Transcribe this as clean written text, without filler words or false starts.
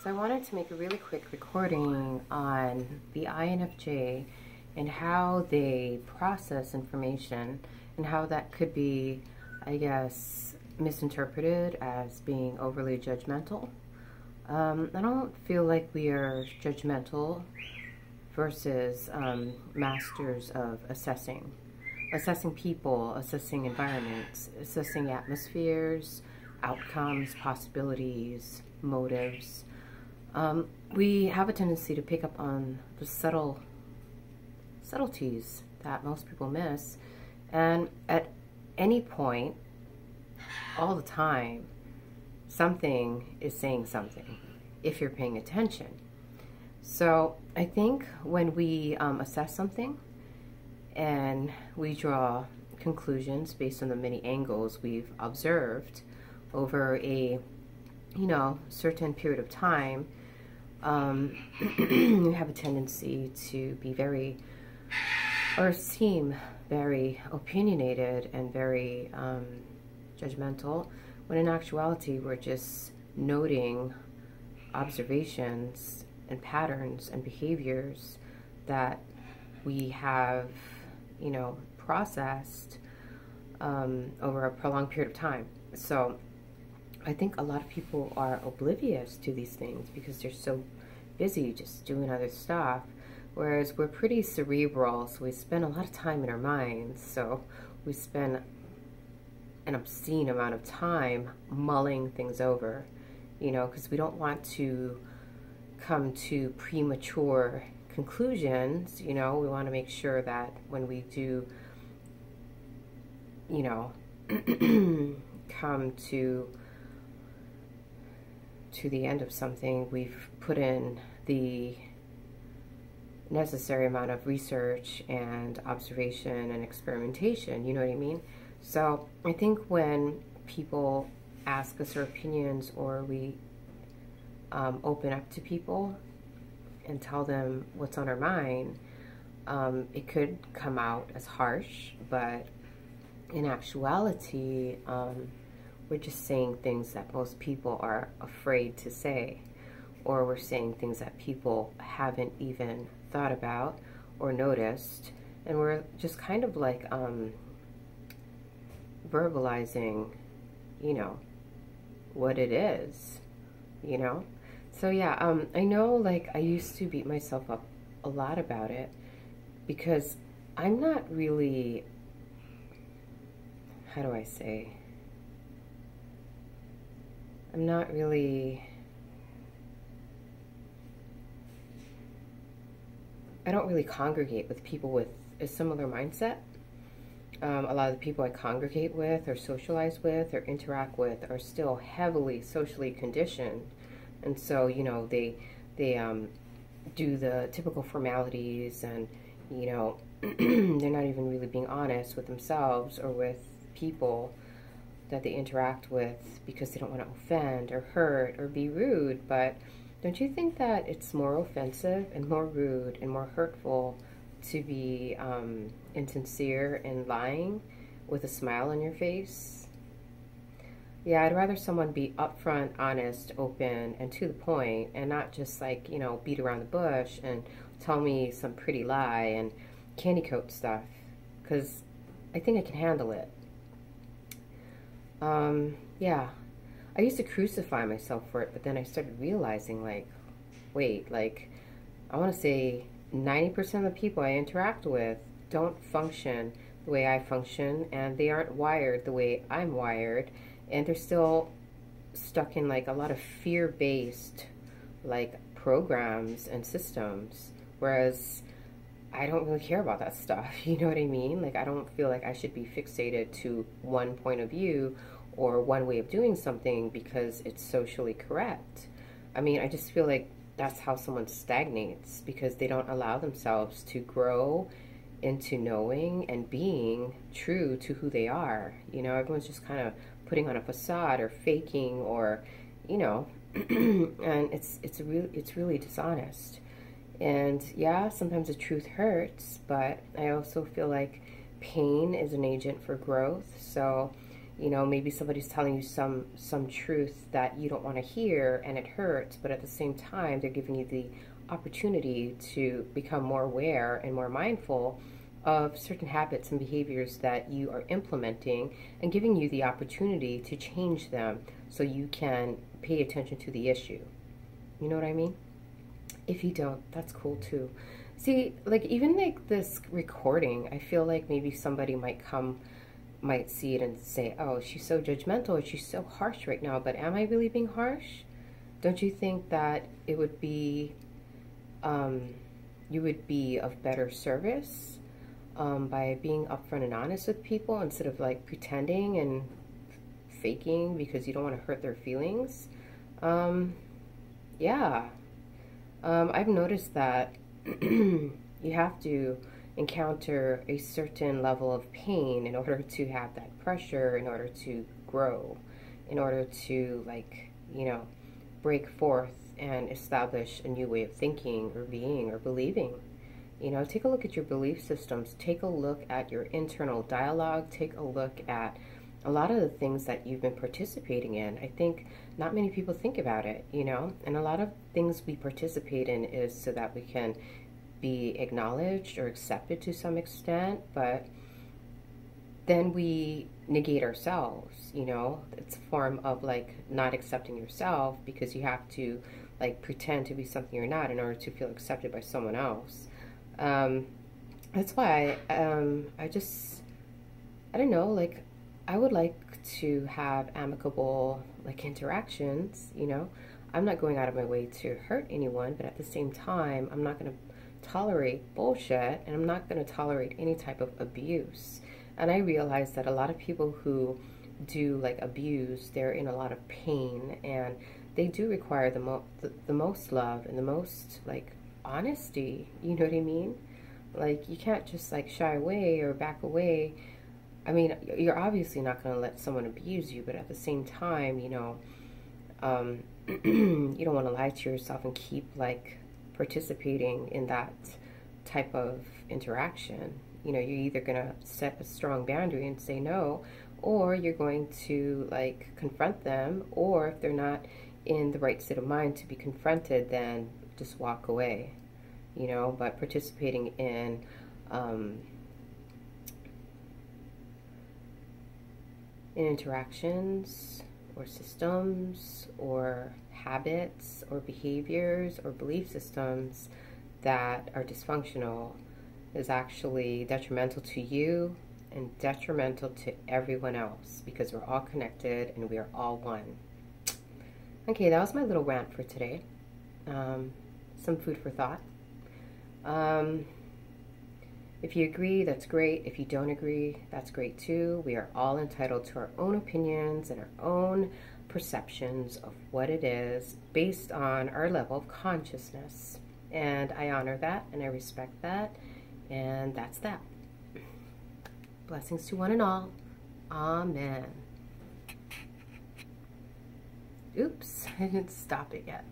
So I wanted to make a really quick recording on the INFJ and how they process information and how that could be, I guess, misinterpreted as being overly judgmental. I don't feel like we are judgmental versus masters of assessing people, assessing environments, assessing atmospheres, outcomes, possibilities, motives. We have a tendency to pick up on the subtleties that most people miss, and at any point, all the time, something is saying something if you're paying attention. So I think when we assess something and we draw conclusions based on the many angles we've observed over a certain period of time, you have a tendency to be seem very opinionated and very judgmental, when in actuality we're just noting observations and patterns and behaviors that we have, processed over a prolonged period of time. So I think a lot of people are oblivious to these things because they're so busy just doing other stuff, whereas we're pretty cerebral, so we spend a lot of time in our minds. So we spend an obscene amount of time mulling things over, because we don't want to come to premature conclusions. We want to make sure that when we do, come to the end of something, we've put in the necessary amount of research and observation and experimentation, you know what I mean? So I think when people ask us our opinions, or we open up to people and tell them what's on our mind, it could come out as harsh, but in actuality, we're just saying things that most people are afraid to say, or we're saying things that people haven't even thought about or noticed, and we're just kind of like verbalizing, what it is, So yeah, I know, like, I used to beat myself up a lot about it because I'm not really, how do I say, I don't really congregate with people with a similar mindset. A lot of the people I congregate with or socialize with or interact with are still heavily socially conditioned. And so, they do the typical formalities, and, they're not even really being honest with themselves or with people that they interact with because they don't want to offend or hurt or be rude. But don't you think that it's more offensive and more rude and more hurtful to be insincere and lying with a smile on your face? Yeah, I'd rather someone be upfront, honest, open, and to the point, and not just like, beat around the bush and tell me some pretty lie and candy coat stuff, because I think I can handle it. Yeah, I used to crucify myself for it, but then I started realizing, like, wait, like, I want to say 90% of the people I interact with don't function the way I function, and they aren't wired the way I'm wired, and they're still stuck in like a lot of fear-based like programs and systems, whereas I don't really care about that stuff, you know what I mean? Like, I don't feel like I should be fixated to one point of view or one way of doing something because it's socially correct. I mean, I just feel like that's how someone stagnates, because they don't allow themselves to grow into knowing and being true to who they are. Everyone's just kind of putting on a facade or faking, or, and it's really dishonest. And yeah, sometimes the truth hurts, but I also feel like pain is an agent for growth. So, You know, maybe somebody's telling you some truth that you don't want to hear and it hurts, but at the same time, they're giving you the opportunity to become more aware and more mindful of certain habits and behaviors that you are implementing, and giving you the opportunity to change them so you can pay attention to the issue. You know what I mean? If you don't, that's cool too. See, like even like this recording, I feel like maybe somebody might see it and say, oh, she's so judgmental, or she's so harsh right now, but am I really being harsh? Don't you think that it would be, you would be of better service by being upfront and honest with people instead of like pretending and faking because you don't want to hurt their feelings? Yeah. I've noticed that you have to encounter a certain level of pain in order to have that pressure, in order to grow, in order to, like, you know, break forth and establish a new way of thinking or being or believing. You know, take a look at your belief systems, take a look at your internal dialogue, take a look at a lot of the things that you've been participating in. I think not many people think about it, you know, and a lot of things we participate in is so that we can be acknowledged or accepted to some extent, but then we negate ourselves, you know. It's a form of like not accepting yourself because you have to like pretend to be something you're not in order to feel accepted by someone else. That's why I don't know, like I would like to have amicable like interactions, you know. I'm not going out of my way to hurt anyone, but at the same time, I'm not going to tolerate bullshit, and I'm not going to tolerate any type of abuse. And I realize that a lot of people who do like abuse, they're in a lot of pain, and they do require the most love and the most like honesty. You know what I mean? Like you can't just like shy away or back away. I mean, you're obviously not going to let someone abuse you, but at the same time, you know, you don't want to lie to yourself and keep like participating in that type of interaction. You know, you're either going to set a strong boundary and say no, or you're going to like confront them, or if they're not in the right state of mind to be confronted, then just walk away, you know. But participating in interactions or systems or habits or behaviors or belief systems that are dysfunctional is actually detrimental to you and detrimental to everyone else, because we're all connected and we are all one. Okay, that was my little rant for today. Some food for thought. If you agree, that's great. If you don't agree, that's great too. We are all entitled to our own opinions and our own perceptions of what it is based on our level of consciousness. And I honor that and I respect that. And that's that. Blessings to one and all. Amen. Oops, I didn't stop it yet.